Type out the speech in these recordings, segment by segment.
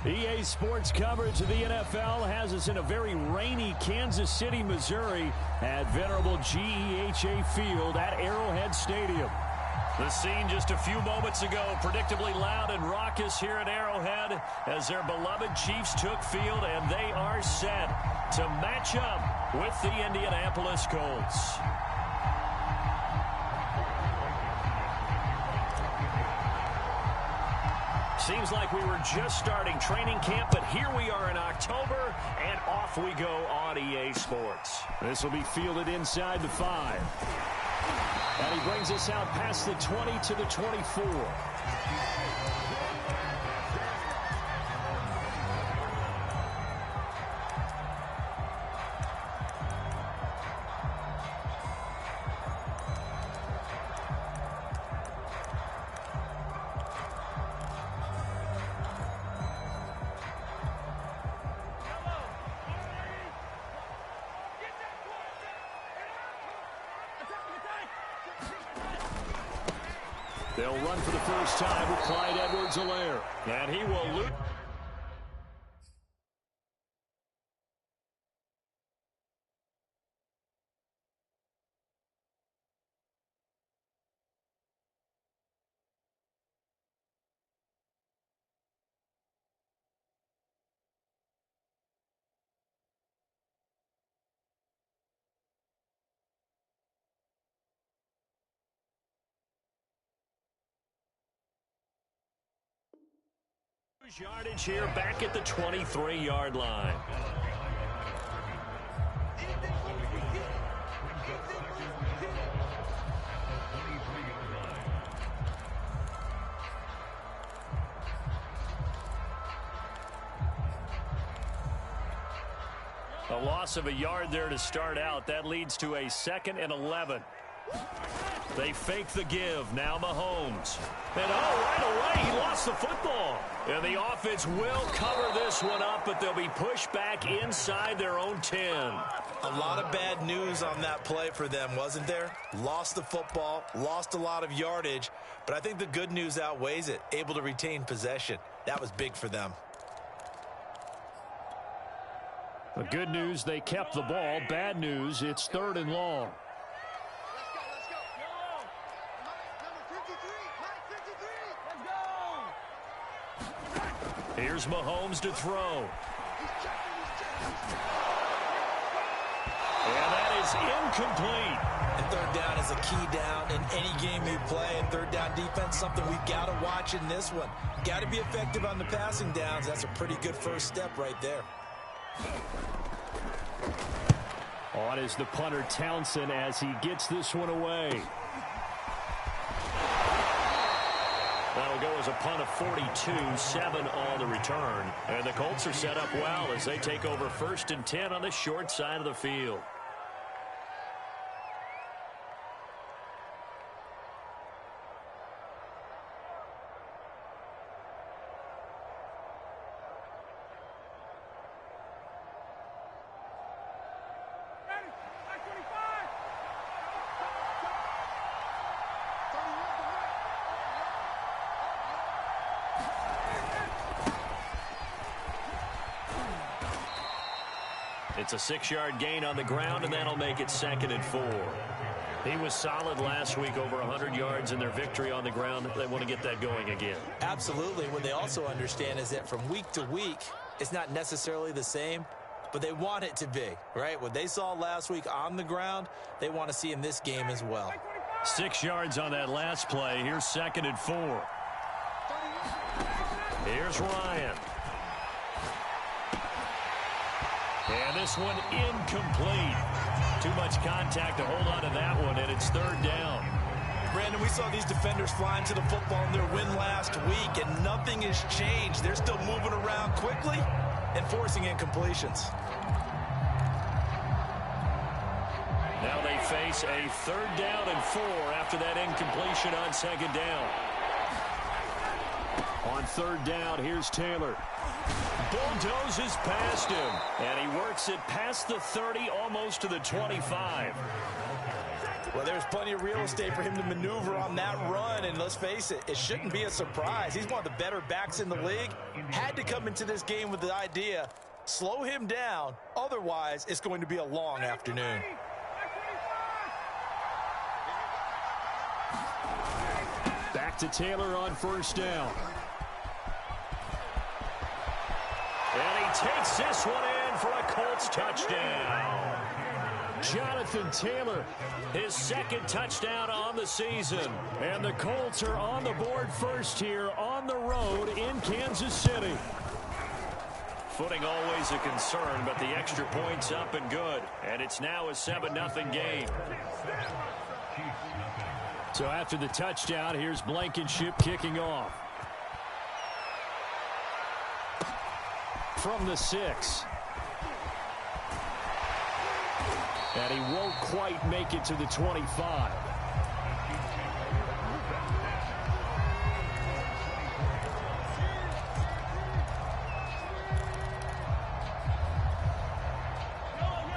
EA Sports coverage of the NFL has us in a very rainy Kansas City, Missouri at venerable GEHA Field at Arrowhead Stadium. The scene just a few moments ago, predictably loud and raucous here at Arrowhead as their beloved Chiefs took field, and they are set to match up with the Indianapolis Colts. Seems like we were just starting training camp, but here we are in October, and off we go on EA Sports. This will be fielded inside the 5. And he brings us out past the 20 to the 24. They'll run for the first time with Clyde Edwards-Helaire. And he will lose. Yardage here back at the 23-yard line. A loss of a yard there to start out. That leads to a 2nd and 11. They fake the give. Now Mahomes. And right away, he lost the football. And the offense will cover this one up, but they'll be pushed back inside their own 10. A lot of bad news on that play for them, wasn't there? Lost the football, lost a lot of yardage, but I think the good news outweighs it. Able to retain possession. That was big for them. The good news, they kept the ball. Bad news, it's 3rd and long. Here's Mahomes to throw. And that is incomplete. And 3rd down is a key down in any game you play. And 3rd down defense, something we've got to watch in this one. Got to be effective on the passing downs. That's a pretty good first step right there. On is the punter Townsend as he gets this one away. That'll go as a punt of 42, 7 on the return. And the Colts are set up well as they take over 1st and 10 on the short side of the field. It's a 6-yard gain on the ground, and that'll make it 2nd and 4. He was solid last week, over 100 yards in their victory on the ground. They want to get that going again. Absolutely. What they also understand is that from week to week, it's not necessarily the same, but they want it to be, right? What they saw last week on the ground, they want to see in this game as well. 6 yards on that last play. Here's 2nd and 4. Here's Ryan. And this one incomplete. Too much contact to hold on to that one, and it's 3rd down. Brandon, we saw these defenders flying to the football in their win last week, and nothing has changed. They're still moving around quickly and forcing incompletions. Now they face a 3rd down and 4 after that incompletion on 2nd down. On 3rd down, here's Taylor. Bulldozes past him, and he works it past the 30, almost to the 25. Well, there's plenty of real estate for him to maneuver on that run, and let's face it, it shouldn't be a surprise. He's one of the better backs in the league. Had to come into this game with the idea, slow him down, otherwise it's going to be a long afternoon. Back to Taylor on first down. And he takes this one in for a Colts touchdown. Jonathan Taylor, his second touchdown on the season. And the Colts are on the board first here on the road in Kansas City. Footing always a concern, but the extra point's up and good. And it's now a 7-0 game. So after the touchdown, here's Blankenship kicking off. From the 6. And he won't quite make it to the 25.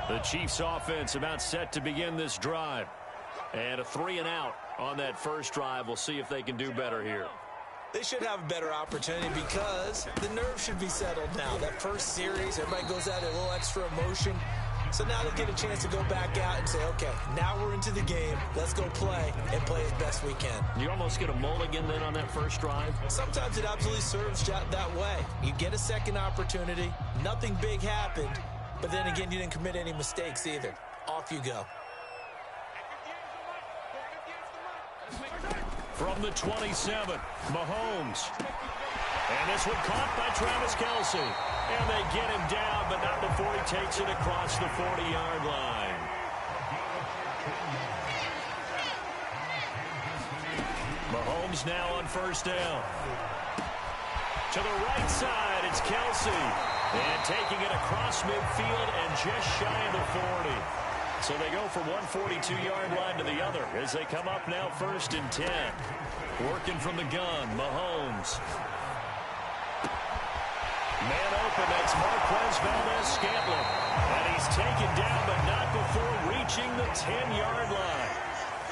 The Chiefs offense about set to begin this drive. And a 3-and-out on that first drive. We'll see if they can do better here. They should have a better opportunity because the nerves should be settled now. That first series, everybody goes out a little extra emotion. So now they'll get a chance to go back out and say, okay, now we're into the game. Let's go play and play as best we can. You almost get a mulligan then on that first drive? Sometimes it absolutely serves that way. You get a second opportunity. Nothing big happened. But then again, you didn't commit any mistakes either. Off you go. From the 27, Mahomes. And this one caught by Travis Kelce. And they get him down, but not before he takes it across the 40-yard line. Mahomes now on first down. To the right side, it's Kelce. And taking it across midfield and just shy of the 40. So they go from one 42-yard line to the other as they come up now first and 10. Working from the gun, Mahomes. Man open, that's Marquez Valdez-Scantling. And he's taken down, but not before reaching the 10-yard line.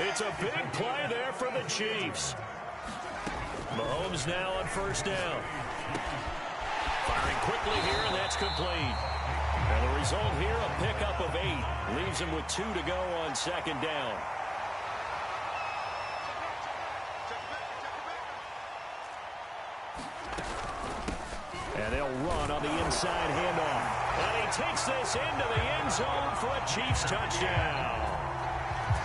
It's a big play there for the Chiefs. Mahomes now on first down. Firing quickly here, and that's complete. And the result here, a pickup of 8. Leaves him with 2 to go on second down. And they'll run on the inside handoff. And he takes this into the end zone for a Chiefs touchdown.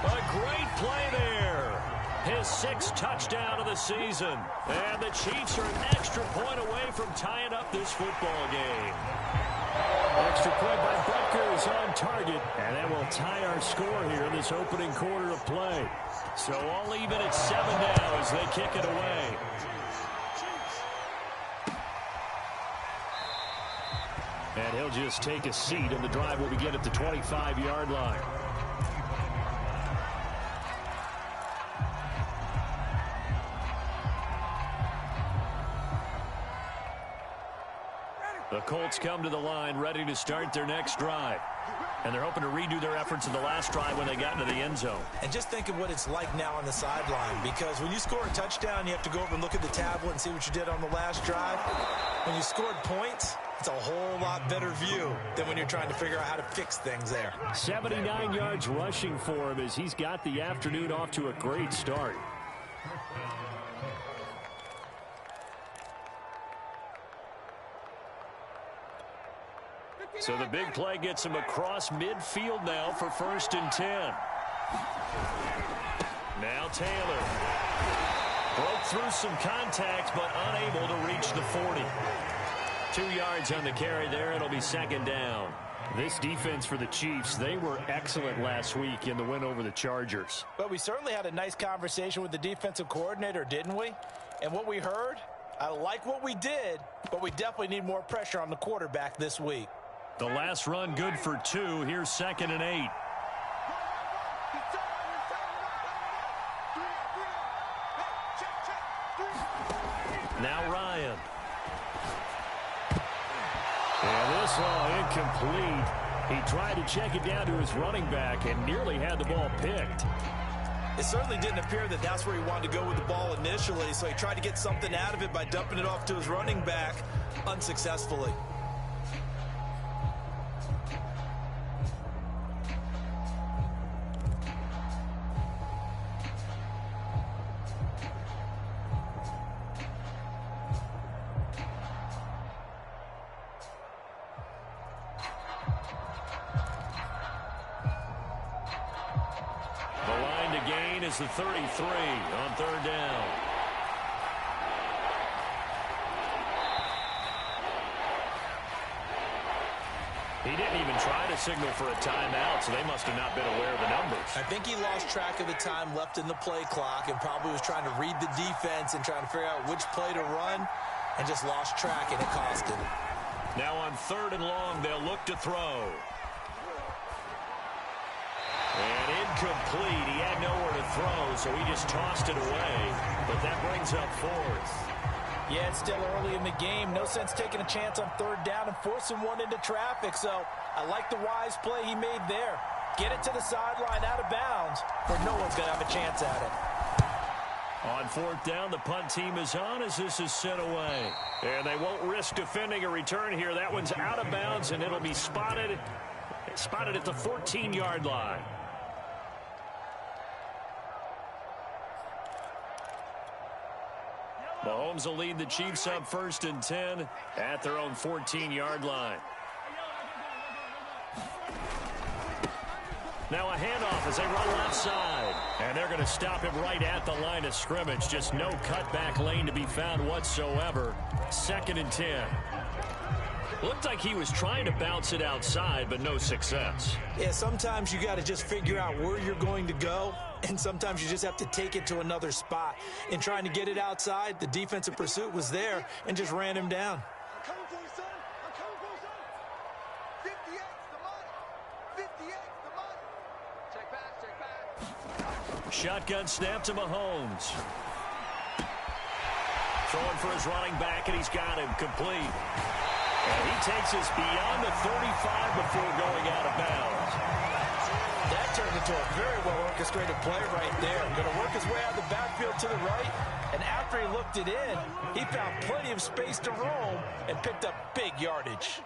A great play there. His 6th touchdown of the season. And the Chiefs are an extra point away from tying up this football game. Extra point by Butker is on target. And that will tie our score here in this opening quarter of play. So all even at 7 now as they kick it away. And he'll just take a seat, and the drive will begin at the 25-yard line. The Colts come to the line ready to start their next drive. And they're hoping to redo their efforts in the last drive when they got into the end zone. And just think of what it's like now on the sideline, because when you score a touchdown, you have to go over and look at the tablet and see what you did on the last drive. When you scored points, it's a whole lot better view than when you're trying to figure out how to fix things there. 79 yards rushing for him as he's got the afternoon off to a great start. So the big play gets him across midfield now for first and 10. Now Taylor. Broke through some contact, but unable to reach the 40. 2 yards on the carry there. It'll be second down. This defense for the Chiefs, they were excellent last week in the win over the Chargers. But we certainly had a nice conversation with the defensive coordinator, didn't we? And what we heard, I like what we did, but we definitely need more pressure on the quarterback this week. The last run good for 2. Here's second and 8. Now Ryan. And this one incomplete. He tried to check it down to his running back and nearly had the ball picked. It certainly didn't appear that that's where he wanted to go with the ball initially, so he tried to get something out of it by dumping it off to his running back unsuccessfully. Is the 33 on third down. He didn't even try to signal for a timeout, so they must have not been aware of the numbers. I think he lost track of the time left in the play clock and probably was trying to read the defense and trying to figure out which play to run and just lost track, and it cost him. Now on third and long, they'll look to throw. And incomplete. He had nowhere to throw, so he just tossed it away. But that brings up fourth. Yeah, it's still early in the game. No sense taking a chance on third down and forcing one into traffic. So I like the wise play he made there. Get it to the sideline out of bounds, or no one's going to have a chance at it. On fourth down, the punt team is on as this is sent away. And they won't risk defending a return here. That one's out of bounds, and it'll be spotted at the 14-yard line. Mahomes will lead the Chiefs up 1st and 10 at their own 14-yard line. Now a handoff as they run left side. And they're going to stop him right at the line of scrimmage. Just no cutback lane to be found whatsoever. 2nd and 10. Looked like he was trying to bounce it outside, but no success. Yeah, sometimes you got to just figure out where you're going to go, and sometimes you just have to take it to another spot. In trying to get it outside, the defensive pursuit was there and just ran him down. I'm coming for you, son. I'm coming for you, son. 58's the money. 58's the money. Check back. Shotgun snap to Mahomes. Throwing for his running back, and he's got him complete. And he takes us beyond the 35 before going out of bounds. That turned into a very well-orchestrated play right there. Going to work his way out of the backfield to the right. And after he looked it in, he found plenty of space to roam and picked up big yardage.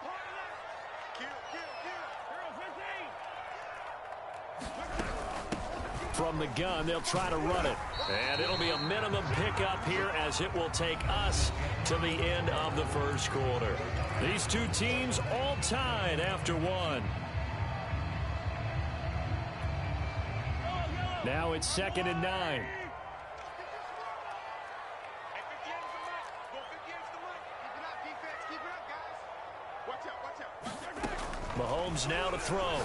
From the gun, they'll try to run it. And it'll be a minimum pickup here as it will take us to the end of the first quarter. These two teams all tied after one. Now it's 2nd and 9. Mahomes now to throw.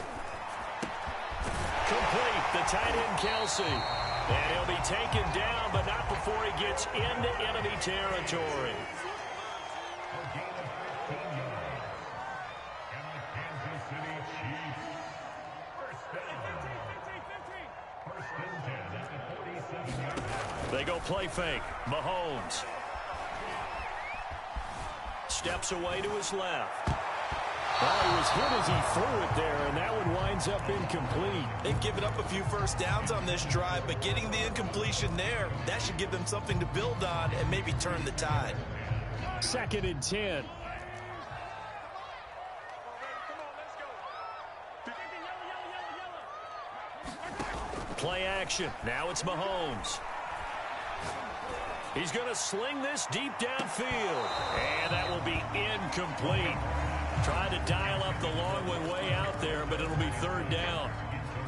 Complete, the tight end Kelsey. And he'll be taken down, but not before he gets into enemy territory. They go play fake. Mahomes steps away to his left. Well, he was hit as he threw it there, and that one winds up incomplete. They've given up a few first downs on this drive, but getting the incompletion there, that should give them something to build on and maybe turn the tide. 2nd and 10. Play action. Now it's Mahomes. He's going to sling this deep downfield, and that will be incomplete. Tried to dial up the long one way out there, but it'll be 3rd down.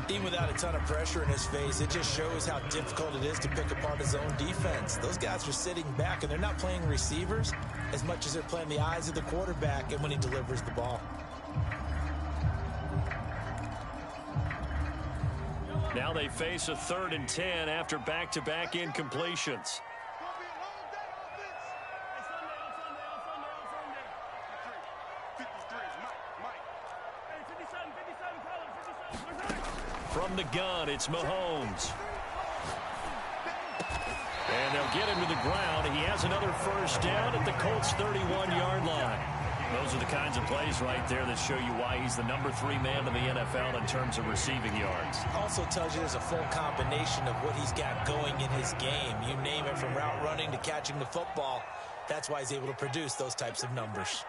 Even without a ton of pressure in his face, it just shows how difficult it is to pick apart his own defense. Those guys are sitting back, and they're not playing receivers as much as they're playing the eyes of the quarterback and when he delivers the ball. Now they face a 3rd and 10 after back-to-back incompletions. From the gun, it's Mahomes. And they'll get him to the ground. He has another first down at the Colts' 31-yard line. Those are the kinds of plays right there that show you why he's the #3 man in the NFL in terms of receiving yards. Also tells you there's a full combination of what he's got going in his game. You name it, from route running to catching the football. That's why he's able to produce those types of numbers.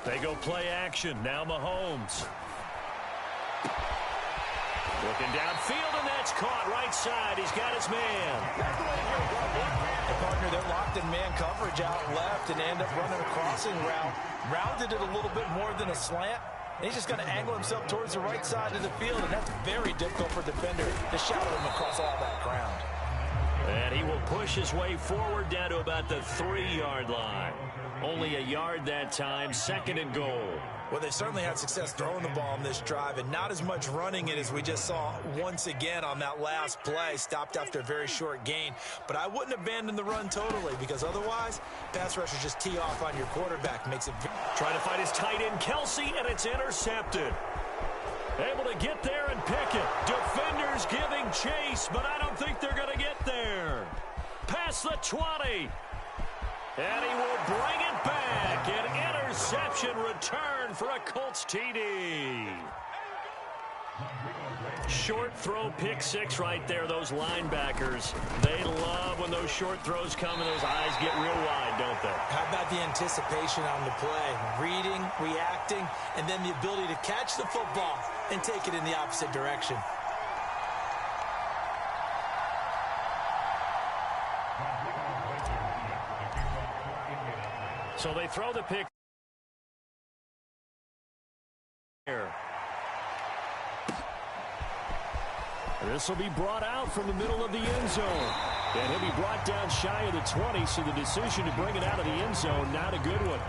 They go play action. Now Mahomes. Looking downfield, and that's caught right side. He's got his man. The partner that locked in man coverage out left and ended up running a crossing route. Rounded it a little bit more than a slant. And he's just going to angle himself towards the right side of the field, and that's very difficult for a defender to shadow him across all that ground. And he will push his way forward down to about the 3-yard line. Only a yard that time, 2nd and goal. Well, they certainly had success throwing the ball on this drive, and not as much running it as we just saw once again on that last play. Stopped after a very short gain. But I wouldn't abandon the run totally, because otherwise, pass rushers just tee off on your quarterback. Makes it trying to find his tight end, Kelsey, and it's intercepted. Able to get there and pick it. Defenders giving chase, but I don't think they're going to get there. Past the 20. And he will bring it back. An interception return for a Colts TD. Short throw, pick 6 right there. Those linebackers, they love when those short throws come and those eyes get real wide, don't they? How about the anticipation on the play? Reading, reacting, and then the ability to catch the football and take it in the opposite direction. So they throw the pick here. This will be brought out from the middle of the end zone. And he'll be brought down shy of the 20, so the decision to bring it out of the end zone, not a good one.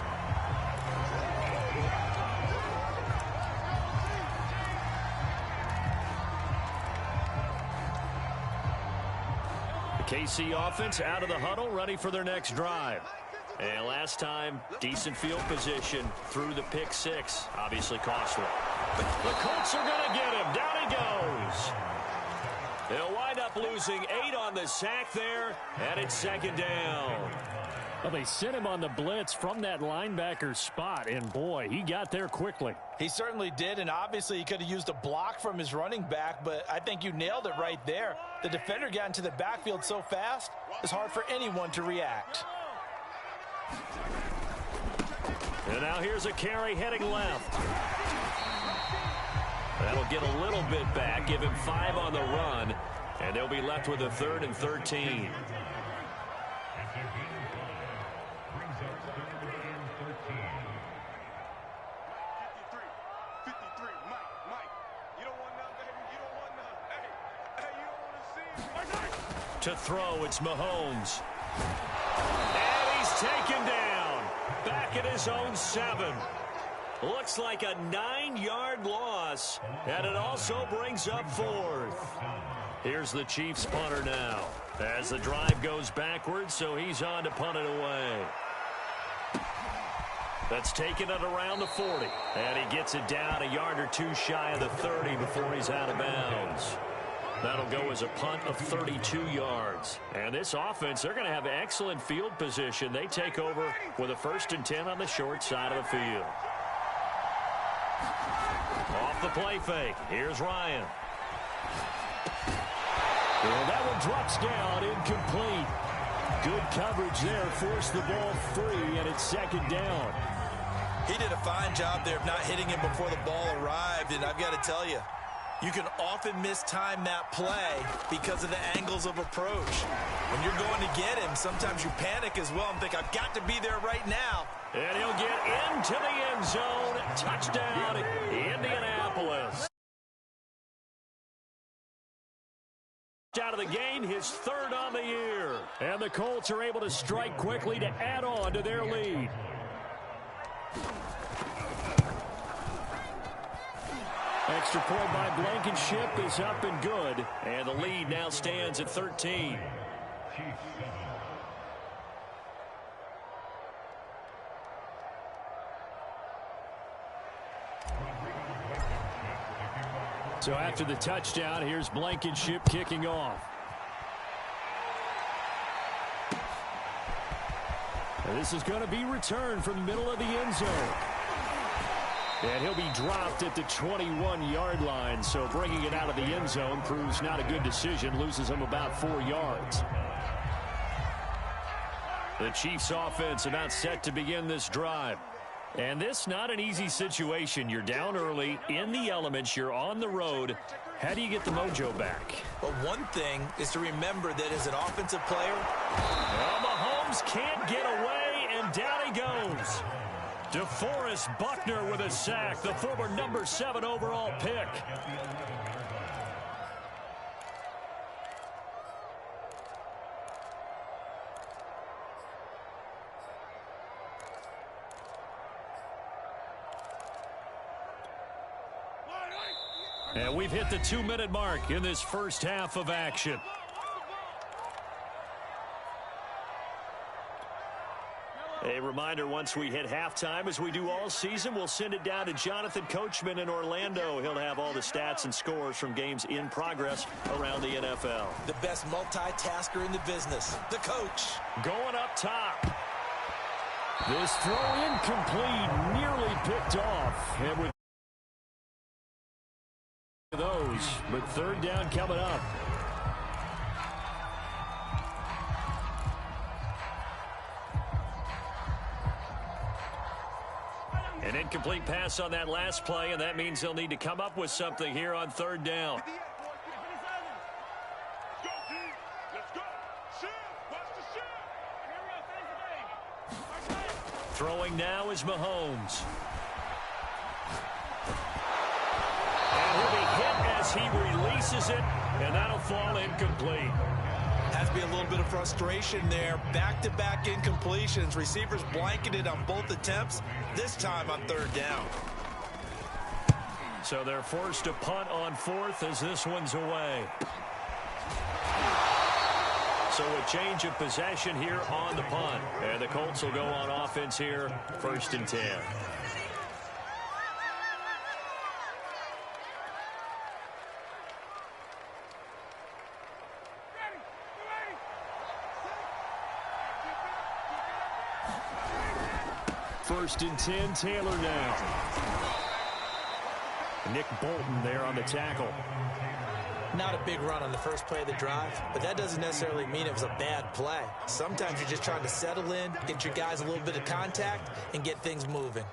The KC offense out of the huddle, ready for their next drive. And last time, decent field position through the pick 6. Obviously costly. The Colts are going to get him. Down he goes. They'll wind up losing 8 on the sack there, and it's 2nd down. Well, they sent him on the blitz from that linebacker spot, and boy, he got there quickly. He certainly did, and obviously he could have used a block from his running back, but I think you nailed it right there. The defender got into the backfield so fast, it's hard for anyone to react. And now here's a carry heading left. That'll get a little bit back, give him 5 on the run, and they'll be left with a 3rd and 13. To throw, it's Mahomes. And he's taken down. Back at his own 7. Looks like a 9-yard loss. And it also brings up 4th. Here's the Chiefs punter now. As the drive goes backwards, so he's on to punt it away. That's taken it around the 40. And he gets it down a yard or 2 shy of the 30 before he's out of bounds. That'll go as a punt of 32 yards. And this offense, they're going to have excellent field position. They take over with a 1st and 10 on the short side of the field. Off the play fake. Here's Ryan. Well, that one drops down, incomplete. Good coverage there. Forced the ball free, and it's 2nd down. He did a fine job there of not hitting him before the ball arrived, and I've got to tell you, you can often mistime that play because of the angles of approach. When you're going to get him, sometimes you panic as well and think, I've got to be there right now. And he'll get into the end zone. Touchdown, Indianapolis. Out of the game, his 3rd on the year. And the Colts are able to strike quickly to add on to their lead. Extra point by Blankenship is up and good. And the lead now stands at 13. So after the touchdown, here's Blankenship kicking off. This is going to be returned from the middle of the end zone. And he'll be dropped at the 21-yard line. So bringing it out of the end zone proves not a good decision. Loses him about 4 yards. The Chiefs offense about set to begin this drive. And this not an easy situation. You're down early, in the elements, you're on the road. How do you get the mojo back? Well, one thing is to remember that as an offensive player, well, Mahomes can't get away, and down he goes. DeForest Buckner with a sack, the former number 7 overall pick. And we've hit the 2-minute mark in this first half of action. A reminder, once we hit halftime, as we do all season, we'll send it down to Jonathan Coachman in Orlando. He'll have all the stats and scores from games in progress around the NFL. The best multitasker in the business, the coach. Going up top. This throw incomplete, nearly picked off. And with those, but third down coming up. An incomplete pass on that last play, and that means they'll need to come up with something here on third down. Throwing now is Mahomes. And he'll be hit as he releases it, and that'll fall incomplete. Has to be a little bit of frustration there. Back-to-back incompletions. Receivers blanketed on both attempts, this time on third down. So they're forced to punt on fourth as this one's away. So a change of possession here on the punt. And the Colts will go on offense here, 1st and 10. First and 10, Taylor now. Nick Bolton there on the tackle. Not a big run on the first play of the drive, but that doesn't necessarily mean it was a bad play. Sometimes you're just trying to settle in, get your guys a little bit of contact, and get things moving.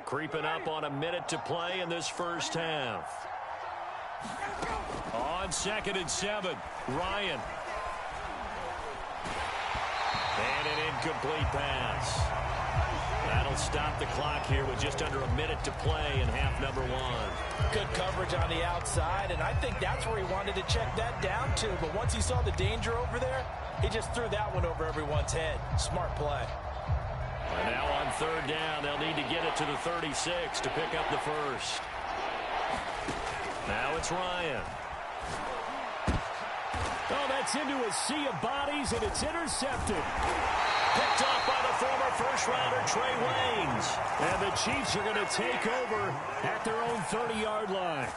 Creeping up on a minute to play in this first half. On 2nd and 7, Ryan. And an incomplete pass. That'll stop the clock here with just under a minute to play in half number 1. Good coverage on the outside, and I think that's where he wanted to check that down to. But once he saw the danger over there, he just threw that one over everyone's head. Smart play. And now on third down, they'll need to get it to the 36 to pick up the first. Now it's Ryan. Oh, that's into a sea of bodies, and it's intercepted. Picked off by the former first-rounder Trey Waynes. And the Chiefs are going to take over at their own 30-yard line.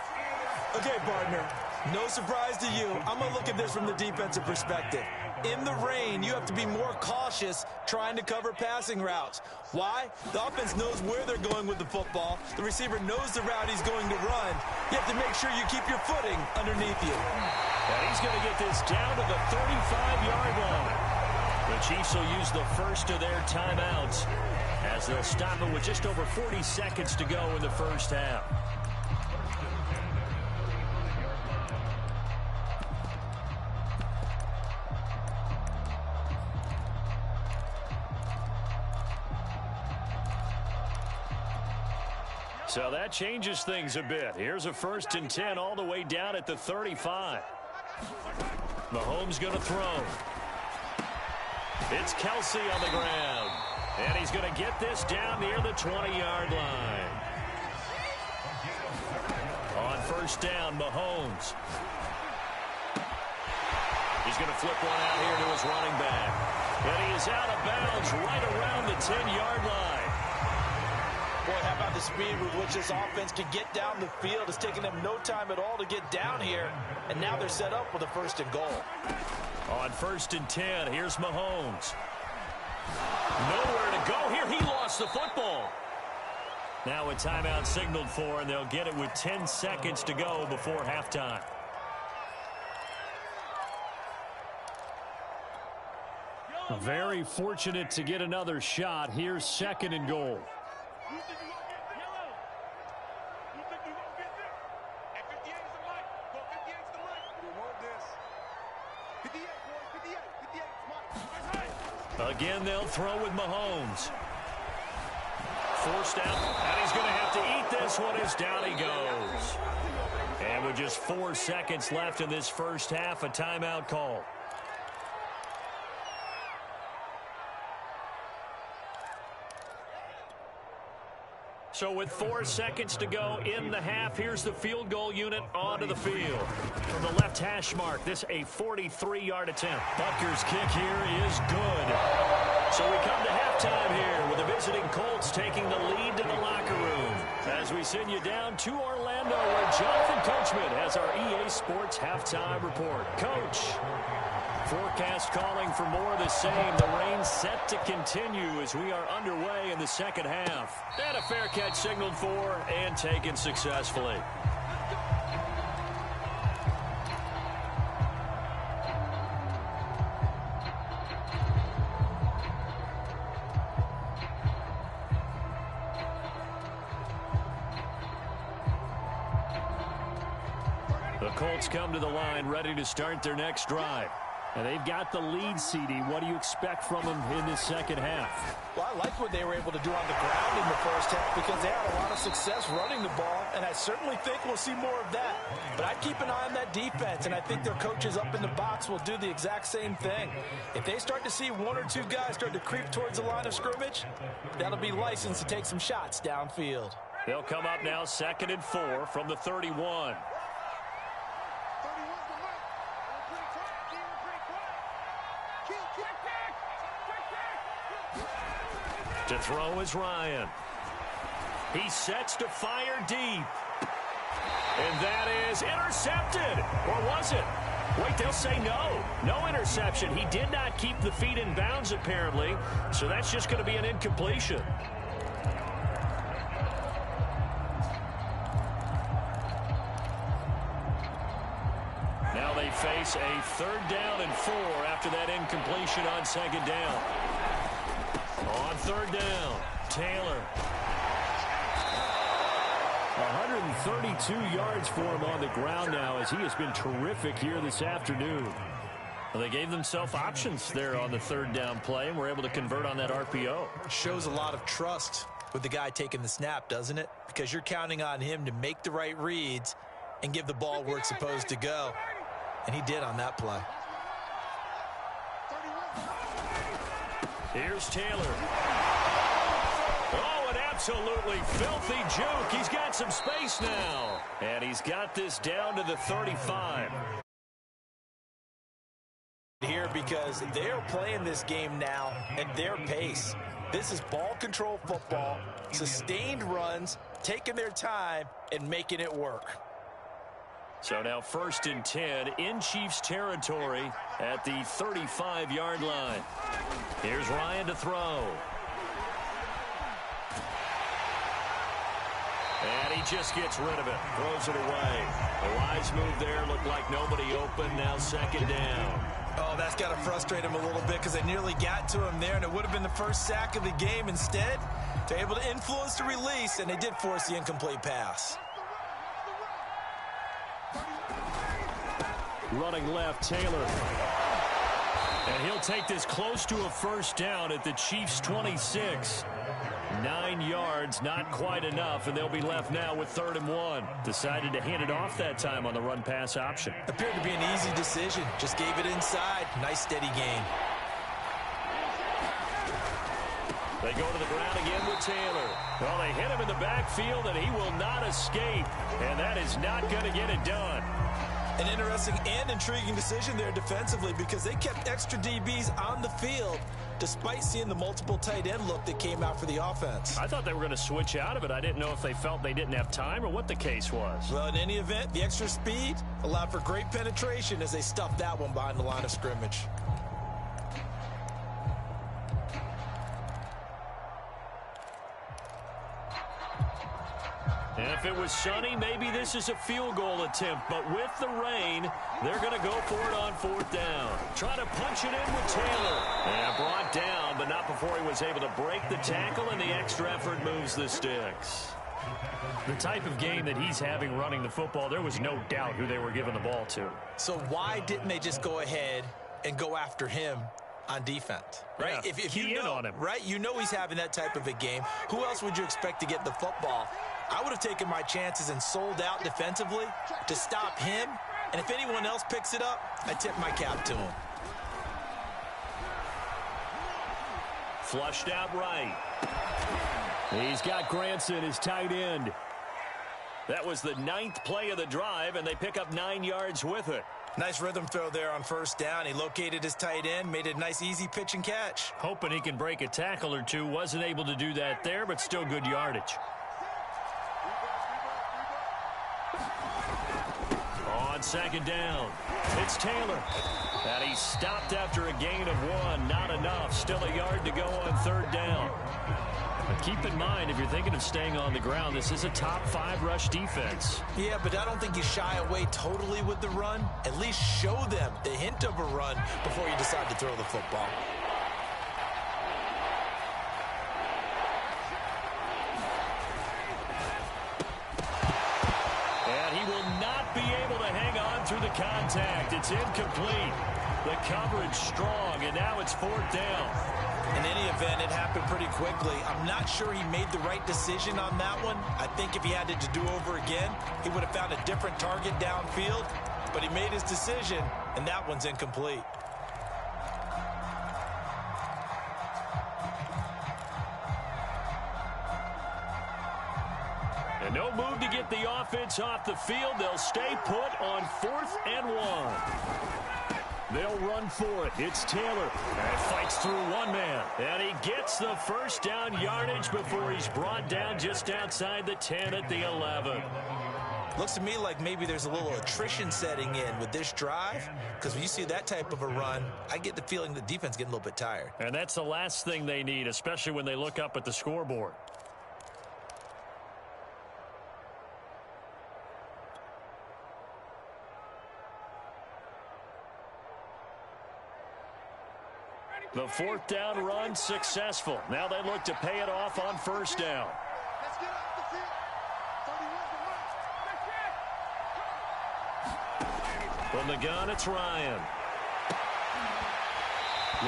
Okay, partner, no surprise to you. I'm going to look at this from the defensive perspective. In the rain, you have to be more cautious trying to cover passing routes. Why? The offense knows where they're going with the football. The receiver knows the route he's going to run. You have to make sure you keep your footing underneath you. And he's going to get this down to the 35-yard line. The Chiefs will use the first of their timeouts as they'll stop it with just over 40 seconds to go in the first half. So that changes things a bit. Here's a 1st and 10 all the way down at the 35. Mahomes going to throw. It's Kelsey on the ground. And he's going to get this down near the 20-yard line. On 1st down, Mahomes. He's going to flip one out here to his running back. And he is out of bounds right around the 10-yard line. Boy, how about the speed with which this offense can get down the field? It's taking them no time at all to get down here. And now they're set up with a 1st and goal. On 1st and 10, here's Mahomes. Nowhere to go here. He lost the football. Now a timeout signaled for, and they'll get it with 10 seconds to go before halftime. Very fortunate to get another shot. Here's 2nd and goal. You think you gonna get there? You think you gonna get there? At 58 is the mic. Go 58 is the mic. We want this. 58, boys. 58. 58 is Mike. That's right. Again, they'll throw with Mahomes. Forced out, and he's going to have to eat this one as down he goes. And with just 4 seconds left in this first half, a timeout call. So with 4 seconds to go in the half, here's the field goal unit onto the field. From the left hash mark, this a 43-yard attempt. Butker's kick here is good. So we come to halftime here with the visiting Colts taking the lead to the locker room. As we send you down to Orlando, where Jonathan Coachman has our EA Sports halftime report. Coach. Forecast calling for more of the same. The rain set to continue as we are underway in the second half. And a fair catch signaled for and taken successfully. The Colts come to the line ready to start their next drive. And they've got the lead, CD. What do you expect from them in this second half? Well, I like what they were able to do on the ground in the first half because they had a lot of success running the ball, and I certainly think we'll see more of that. But I'd keep an eye on that defense, and I think their coaches up in the box will do the exact same thing. If they start to see 1 or 2 guys start to creep towards the line of scrimmage, that'll be licensed to take some shots downfield. They'll come up now 2nd and 4 from the 31. To throw is Ryan. He sets to fire deep. And that is intercepted. Or was it? Wait, they'll say no. No interception. He did not keep the feet in bounds, apparently. So that's just going to be an incompletion. Now they face a 3rd down and 4 after that incompletion on 2nd down. On 3rd down, Taylor. 132 yards for him on the ground now as he has been terrific here this afternoon. Well, they gave themselves options there on the 3rd down play and were able to convert on that RPO. Shows a lot of trust with the guy taking the snap, doesn't it? Because you're counting on him to make the right reads and give the ball where it's supposed to go. And he did on that play. Here's Taylor. Oh, an absolutely filthy juke. He's got some space now. And he's got this down to the 35. Here because they're playing this game now at their pace. This is ball control football, sustained runs, taking their time and making it work. So now 1st and 10 in Chiefs territory at the 35-yard line. Here's Ryan to throw. And he just gets rid of it. Throws it away. The wise move there. Looked like nobody open. Now 2nd down. Oh, that's got to frustrate him a little bit because they nearly got to him there, and it would have been the first sack of the game. Instead, they're able to influence the release, and they did force the incomplete pass. Running left, Taylor. And he'll take this close to a 1st down at the Chiefs' 26. 9 yards, not quite enough, and they'll be left now with 3rd and 1. Decided to hand it off that time on the run-pass option. Appeared to be an easy decision. Just gave it inside. Nice, steady gain. They go to the ground again with Taylor. Well, they hit him in the backfield, and he will not escape. And that is not going to get it done. An interesting and intriguing decision there defensively because they kept extra DBs on the field despite seeing the multiple tight end look that came out for the offense. I thought they were going to switch out of it. I didn't know if they felt they didn't have time or what the case was. Well, in any event, the extra speed allowed for great penetration as they stuffed that one behind the line of scrimmage. And if it was sunny, maybe this is a field goal attempt. But with the rain, they're going to go for it on 4th down. Try to punch it in with Taylor. And brought down, but not before he was able to break the tackle, and the extra effort moves the sticks. The type of game that he's having running the football, there was no doubt who they were giving the ball to. So why didn't they just go ahead and go after him on defense, right? Yeah, if you know, on him. right, you know he's having that type of a game. Who else would you expect to get the football? I would have taken my chances and sold out defensively to stop him. And if anyone else picks it up, I tip my cap to him. Flushed out right. He's got Granson, his tight end. That was the 9th play of the drive, and they pick up 9 yards with it. Nice rhythm throw there on 1st down. He located his tight end, made a nice easy pitch and catch. Hoping he can break a tackle or two. Wasn't able to do that there, but still good yardage. On 2nd down, it's Taylor. And he's stopped after a gain of 1. Not enough. Still a yard to go on 3rd down. But keep in mind, if you're thinking of staying on the ground, this is a top 5 rush defense. Yeah, but I don't think you shy away totally with the run. At least show them the hint of a run before you decide to throw the football. And he will not be able to hang on through the contact. It's incomplete. The coverage strong, and now it's 4th down. In any event, it happened pretty quickly. I'm not sure he made the right decision on that one. I think if he had it to do over again, he would have found a different target downfield. But he made his decision, and that one's incomplete. And no move to get the offense off the field. They'll stay put on 4th and 1. They'll run for it. It's Taylor. And fights through one man. And he gets the 1st down yardage before he's brought down just outside the 10 at the 11. Looks to me like maybe there's a little attrition setting in with this drive, because when you see that type of a run, I get the feeling the defense getting a little bit tired. And that's the last thing they need, especially when they look up at the scoreboard. The 4th down run successful. Now they look to pay it off on 1st down. Let's get off the field. 31 From the gun, it's Ryan.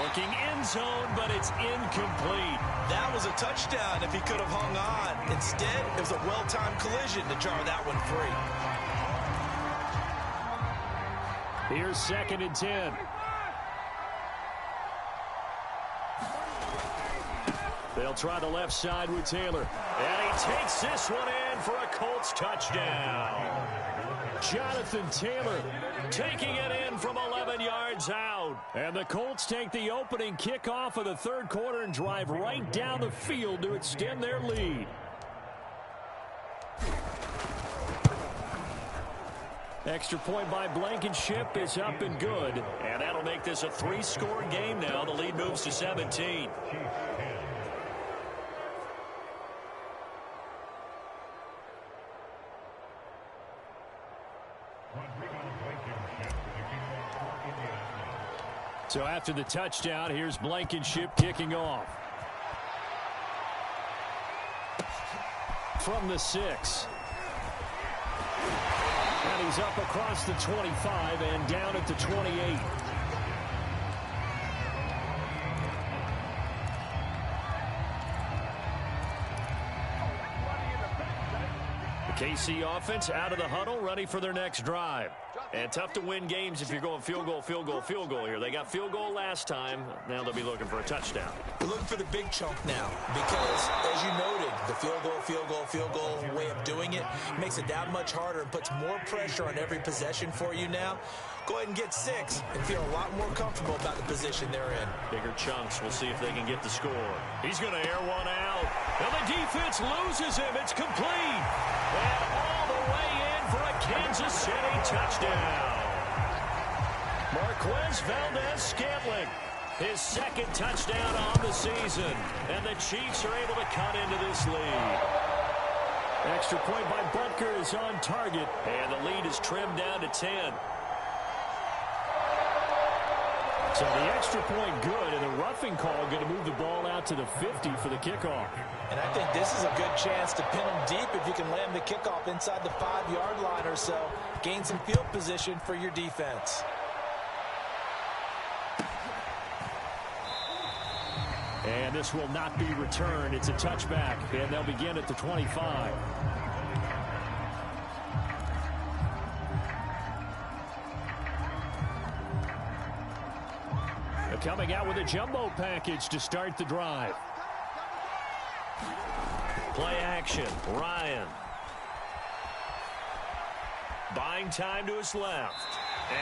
Looking end zone, but it's incomplete. That was a touchdown if he could have hung on. Instead, it was a well-timed collision to jar that one free. Here's 2nd and 10. They'll try the left side with Taylor. And he takes this one in for a Colts touchdown. Jonathan Taylor taking it in from 11 yards out. And the Colts take the opening kickoff of the 3rd quarter and drive right down the field to extend their lead. Extra point by Blankenship is up and good. And that'll make this a 3-score game now. The lead moves to 17. So after the touchdown, here's Blankenship kicking off. From the 6. And he's up across the 25 and down at the 28. The KC offense out of the huddle, ready for their next drive. And tough to win games if you're going field goal, field goal, field goal here. They got field goal last time. Now they'll be looking for a touchdown. They're looking for the big chunk now because, as you noted, the field goal way of doing it makes it that much harder and puts more pressure on every possession for you now. Go ahead and get 6 and feel a lot more comfortable about the position they're in. Bigger chunks. We'll see if they can get the score. He's going to air one out. And the defense loses him. It's complete. And all the way in for a Kansas City touchdown. Marquez Valdez-Scantling, his second touchdown on the season. And the Chiefs are able to cut into this lead. Extra point by Butker is on target. And the lead is trimmed down to 10. So the extra point good, and the roughing call going to move the ball out to the 50 for the kickoff. And I think this is a good chance to pin them deep if you can land the kickoff inside the 5-yard line or so. Gain some field position for your defense. And this will not be returned. It's a touchback, and they'll begin at the 25. Coming out with a jumbo package to start the drive. Play action. Ryan. Buying time to his left.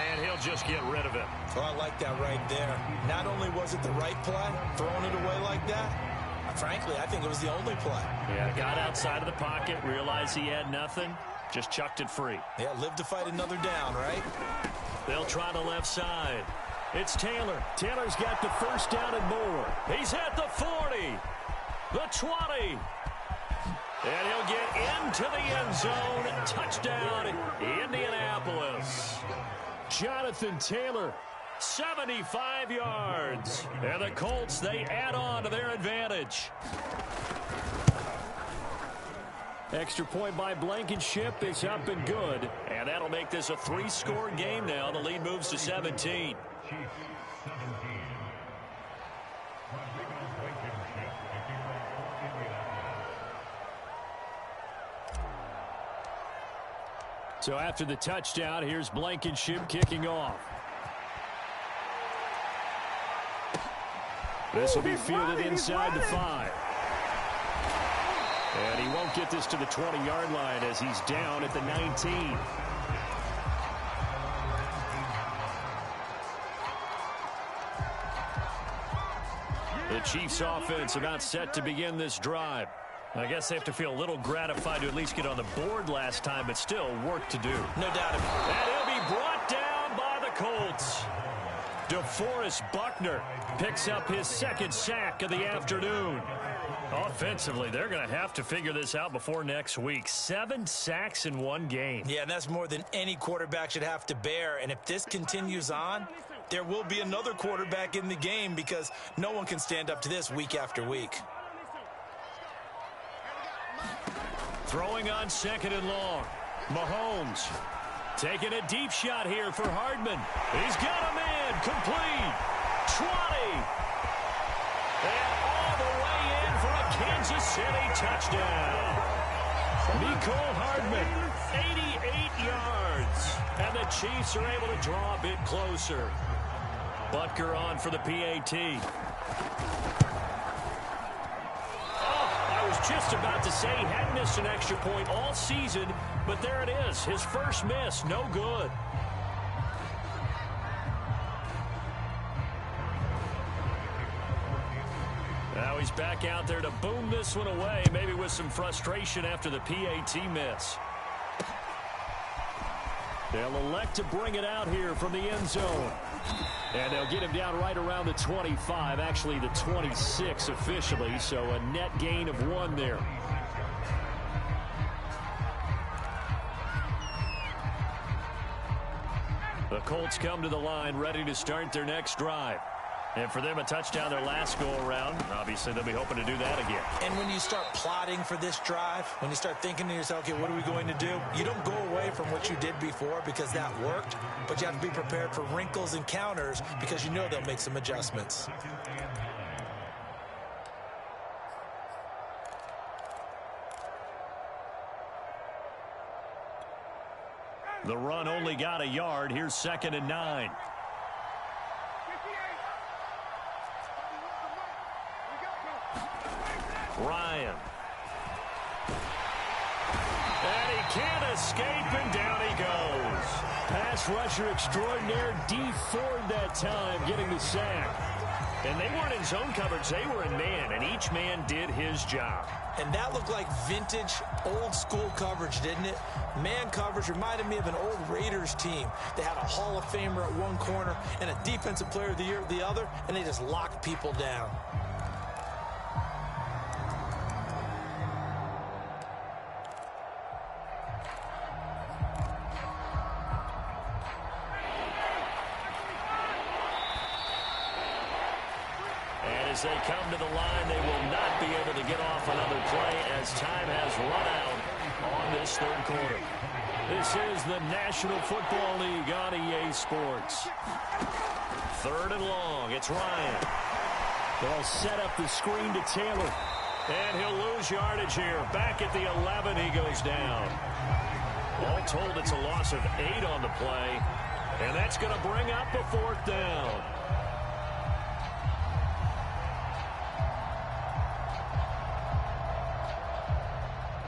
And he'll just get rid of it. Oh, I like that right there. Not only was it the right play, throwing it away like that, frankly, I think it was the only play. Yeah, got outside of the pocket, realized he had nothing, just chucked it free. Yeah, live to fight another down, right? They'll try the left side. It's Taylor. Taylor's got the first down and more. He's at the 40, the 20. And he'll get into the end zone. Touchdown, Indianapolis. Jonathan Taylor, 75 yards. And the Colts, they add on to their advantage. Extra point by Blankenship is up and good. And that'll make this a 3-score game now. The lead moves to 17. So after the touchdown, here's Blankenship kicking off. This will be fielded inside the 5. And he won't get this to the 20-yard line as he's down at the 19. The Chiefs offense about set to begin this drive. I guess they have to feel a little gratified to at least get on the board last time, but still work to do. No doubt about it. And he'll be brought down by the Colts. DeForest Buckner picks up his second sack of the afternoon. Offensively, they're going to have to figure this out before next week. 7 sacks in one game. Yeah, and that's more than any quarterback should have to bear. And if this continues on, there will be another quarterback in the game because no one can stand up to this week after week. Throwing on second and long. Mahomes taking a deep shot here for Hardman. He's got him in. Complete. 20. And all the way in for a Kansas City touchdown. Nicole Hardman, 88 yards. And the Chiefs are able to draw a bit closer. Butker on for the PAT. Just about to say he hadn't missed an extra point all season, but there it is. His first miss, no good. Now he's back out there to boom this one away, maybe with some frustration after the PAT miss. They'll elect to bring it out here from the end zone. And they'll get him down right around the 25, actually the 26 officially, so a net gain of 1 there. The Colts come to the line ready to start their next drive. And for them, a touchdown their last go-around. Obviously, they'll be hoping to do that again. And when you start plotting for this drive, when you start thinking to yourself, okay, what are we going to do? You don't go away from what you did before because that worked, but you have to be prepared for wrinkles and counters because you know they'll make some adjustments. The run only got a yard. Here's 2nd and 9. Ryan. And he can't escape, and down he goes. Pass rusher extraordinaire, D Ford that time, getting the sack. And they weren't in zone coverage, they were in man, and each man did his job. And that looked like vintage, old-school coverage, didn't it? Man coverage reminded me of an old Raiders team. They had a Hall of Famer at one corner and a Defensive Player of the Year at the other, and they just locked people down. As they come to the line, they will not be able to get off another play as time has run out on this 3rd quarter. This is the National Football League on EA Sports. 3rd and long. It's Ryan. They'll set up the screen to Taylor. And he'll lose yardage here. Back at the 11, he goes down. All told, it's a loss of 8 on the play. And that's going to bring up a 4th down.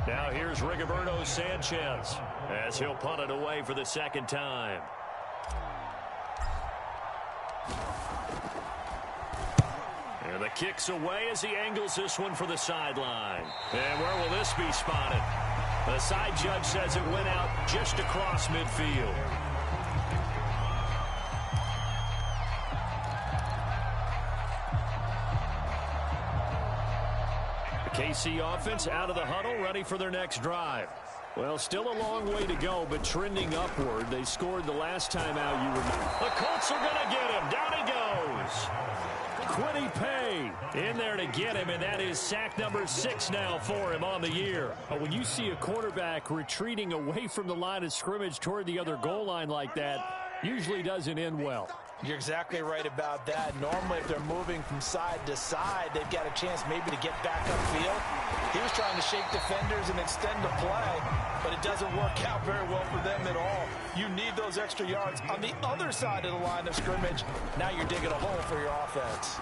Now here's Rigoberto Sanchez as he'll punt it away for the 2nd time. And the kick's away as he angles this one for the sideline. And where will this be spotted? The side judge says it went out just across midfield. KC offense out of the huddle, ready for their next drive. Well, still a long way to go, but trending upward. They scored the last time out. The Colts are going to get him. Down he goes. Quiddy Pay in there to get him, and that is sack number 6 now for him on the year. When you see a quarterback retreating away from the line of scrimmage toward the other goal line like that, usually doesn't end well. You're exactly right about that. Normally, if they're moving from side to side, they've got a chance maybe to get back upfield. He was trying to shake defenders and extend the play, but it doesn't work out very well for them at all. You need those extra yards on the other side of the line of scrimmage. Now you're digging a hole for your offense.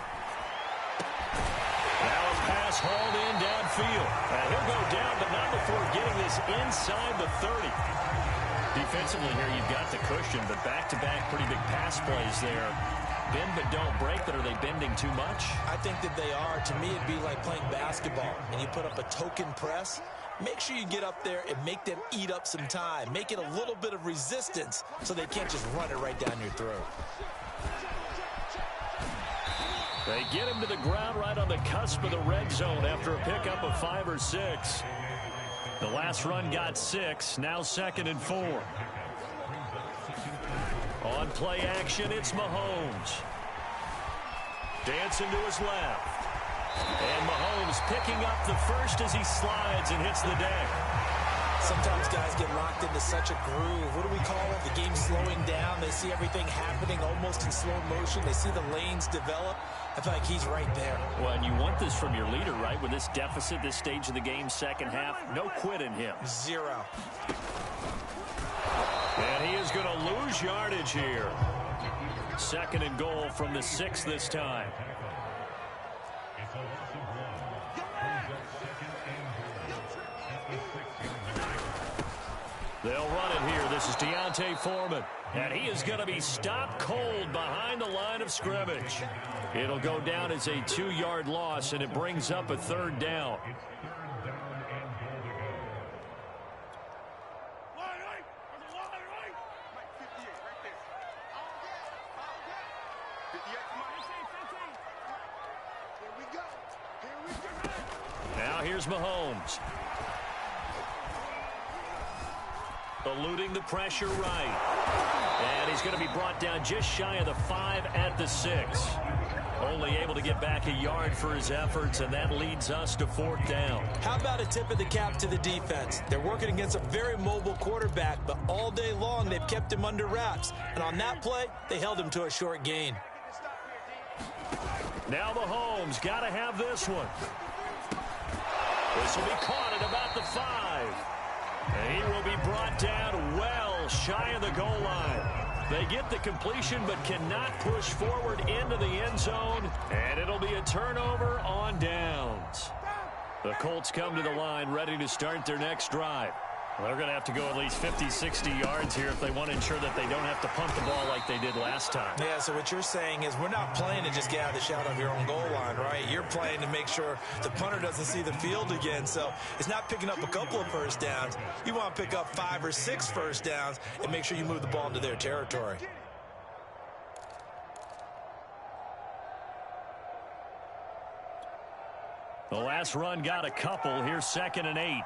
Now a pass hauled in downfield. And he'll go down, but not before getting this inside the 30. Defensively here, you've got the cushion, but back-to-back pretty big pass plays there. Bend but don't break, but are they bending too much? I think that they are. To me, it'd be like playing basketball, and you put up a token press. Make sure you get up there and make them eat up some time. Make it a little bit of resistance so they can't just run it right down your throat. They get him to the ground right on the cusp of the red zone after a pickup of 5 or 6. The last run got 6, now 2nd and 4. On play action, it's Mahomes. Dancing to his left. And Mahomes picking up the first as he slides and hits the deck. Sometimes guys get locked into such a groove. What do we call it? The game's slowing down. They see everything happening almost in slow motion. They see the lanes develop. I feel like he's right there. Well, and you want this from your leader, right? With this deficit, this stage of the game, 2nd half, no quit in him. 0. And he is going to lose yardage here. 2nd and goal from the 6 this time. They'll run it here. This is Deontay Foreman. And he is going to be stopped cold behind the line of scrimmage. It'll go down as a 2-yard loss, and it brings up a 3rd down. Now here's Mahomes. Eluding the pressure right. And he's going to be brought down just shy of the 5 at the 6. Only able to get back a yard for his efforts, and that leads us to 4th down. How about a tip of the cap to the defense? They're working against a very mobile quarterback, but all day long they've kept him under wraps. And on that play, they held him to a short gain. Now Mahomes got to have this one. This will be caught at about the 5. He will be brought down well shy of the goal line. They get the completion but cannot push forward into the end zone, and it'll be a turnover on downs. The Colts come to the line ready to start their next drive. They're going to have to go at least 50, 60 yards here if they want to ensure that they don't have to punt the ball like they did last time. Yeah, so what you're saying is we're not playing to just get out of the shadow of your own goal line, right? You're playing to make sure the punter doesn't see the field again. So it's not picking up a couple of first downs. You want to pick up 5 or 6 first downs and make sure you move the ball into their territory. The last run got a couple. Here's 2nd and 8.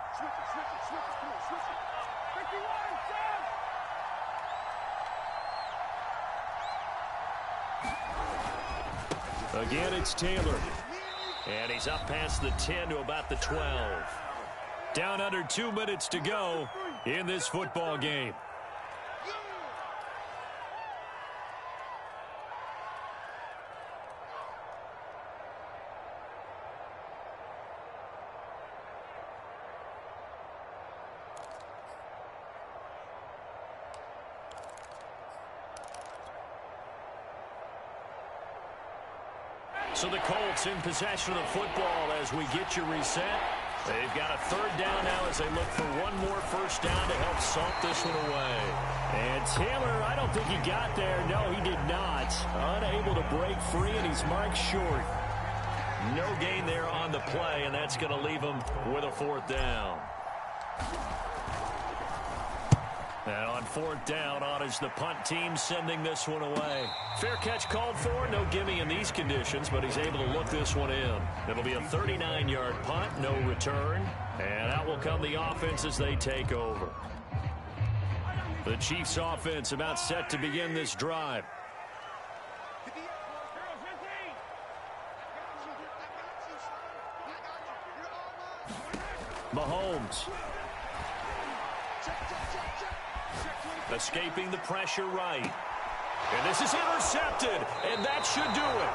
Again, it's Taylor. And he's up past the 10 to about the 12. Down under 2 minutes to go in this football game. So the Colts in possession of the football as we get you reset. They've got a 3rd down now as they look for one more first down to help salt this one away. And Taylor, I don't think he got there. No, he did not. Unable to break free, and he's marked short. No gain there on the play, and that's going to leave him with a 4th down. And on 4th down, on is the punt team sending this one away. Fair catch called for. No gimme in these conditions, but he's able to look this one in. It'll be a 39-yard punt, no return. And out will come the offense as they take over. The Chiefs offense about set to begin this drive. Mahomes. Escaping the pressure right. And this is intercepted, and that should do it.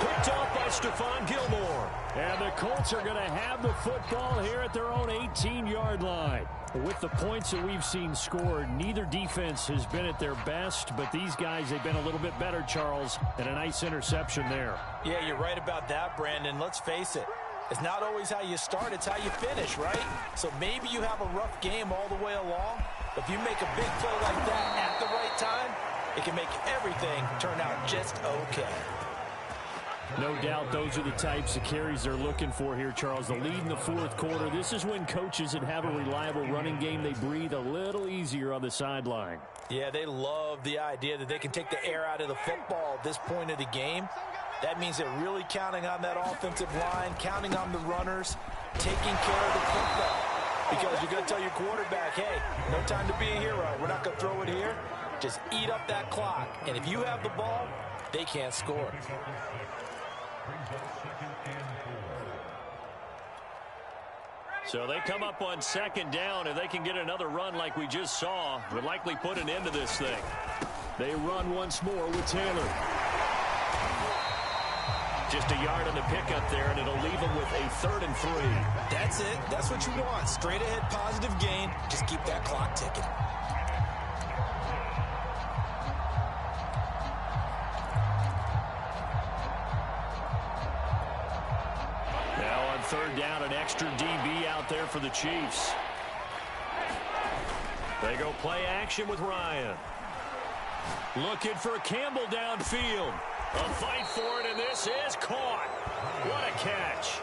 Picked off by Stephon Gilmore. And the Colts are going to have the football here at their own 18-yard line. With the points that we've seen scored, neither defense has been at their best, but these guys, they've been a little bit better, Charles, and a nice interception there. Yeah, you're right about that, Brandon. Let's face it. It's not always how you start, it's how you finish, right? So maybe you have a rough game all the way along, but if you make a big play like that at the right time, it can make everything turn out just okay. No doubt those are the types of carries they're looking for here, Charles. The lead in the 4th quarter. This is when coaches that have a reliable running game, they breathe a little easier on the sideline. Yeah, they love the idea that they can take the air out of the football at this point of the game. That means they're really counting on that offensive line, counting on the runners, taking care of the football. Because you're going to tell your quarterback, hey, no time to be a hero. We're not going to throw it here. Just eat up that clock. And if you have the ball, they can't score. So they come up on 2nd down. If they can get another run like we just saw, would likely put an end to this thing. They run once more with Taylor. Just a yard on the pickup there, and it'll leave them with a 3rd and 3. That's it. That's what you want. Straight ahead positive gain. Just keep that clock ticking. Now on 3rd down, an extra DB out there for the Chiefs. They go play action with Ryan. Looking for Campbell downfield. A fight for it, and this is caught. What a catch.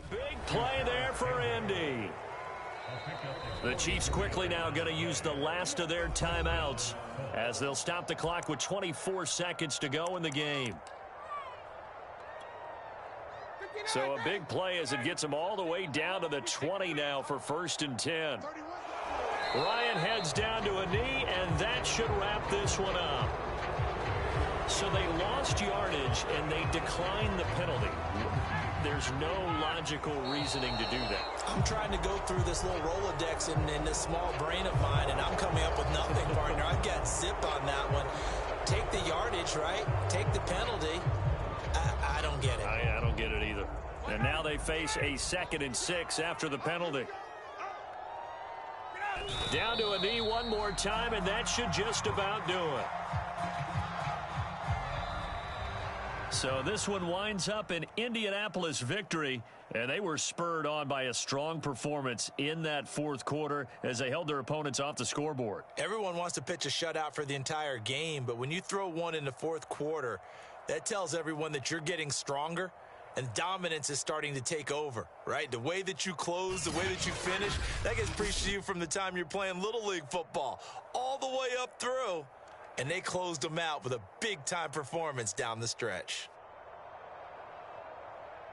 big play there for Indy. The Chiefs quickly now going to use the last of their timeouts as they'll stop the clock with 24 seconds to go in the game. So a big play as it gets them all the way down to the 20 now for 1st and 10. Ryan heads down to a knee, and that should wrap this one up. So they lost yardage, and they declined the penalty. There's no logical reasoning to do that. I'm trying to go through this little Rolodex in this small brain of mine, and I'm coming up with nothing, partner. I've got zip on that one. Take the yardage, right? Take the penalty. I don't get it. I don't get it either. And now they face a 2nd and 6 after the penalty. Down to a knee one more time, and that should just about do it. So this one winds up an Indianapolis victory, and they were spurred on by a strong performance in that 4th quarter as they held their opponents off the scoreboard. Everyone wants to pitch a shutout for the entire game, but when you throw one in the 4th quarter, that tells everyone that you're getting stronger and dominance is starting to take over, right? The way that you close, the way that you finish, that gets preached to you from the time you're playing Little League football all the way up through. And they closed them out with a big-time performance down the stretch.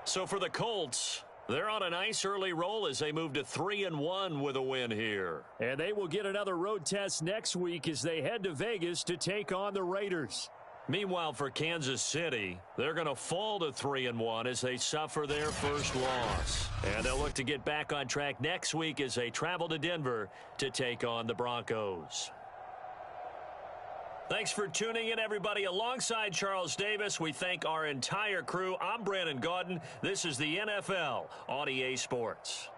So for the Colts, they're on a nice early roll as they move to 3-1 with a win here. And they will get another road test next week as they head to Vegas to take on the Raiders. Meanwhile, for Kansas City, they're going to fall to 3-1 as they suffer their first loss. And they'll look to get back on track next week as they travel to Denver to take on the Broncos. Thanks for tuning in, everybody. Alongside Charles Davis, we thank our entire crew. I'm Brandon Gaudin. This is the NFL on EA Sports.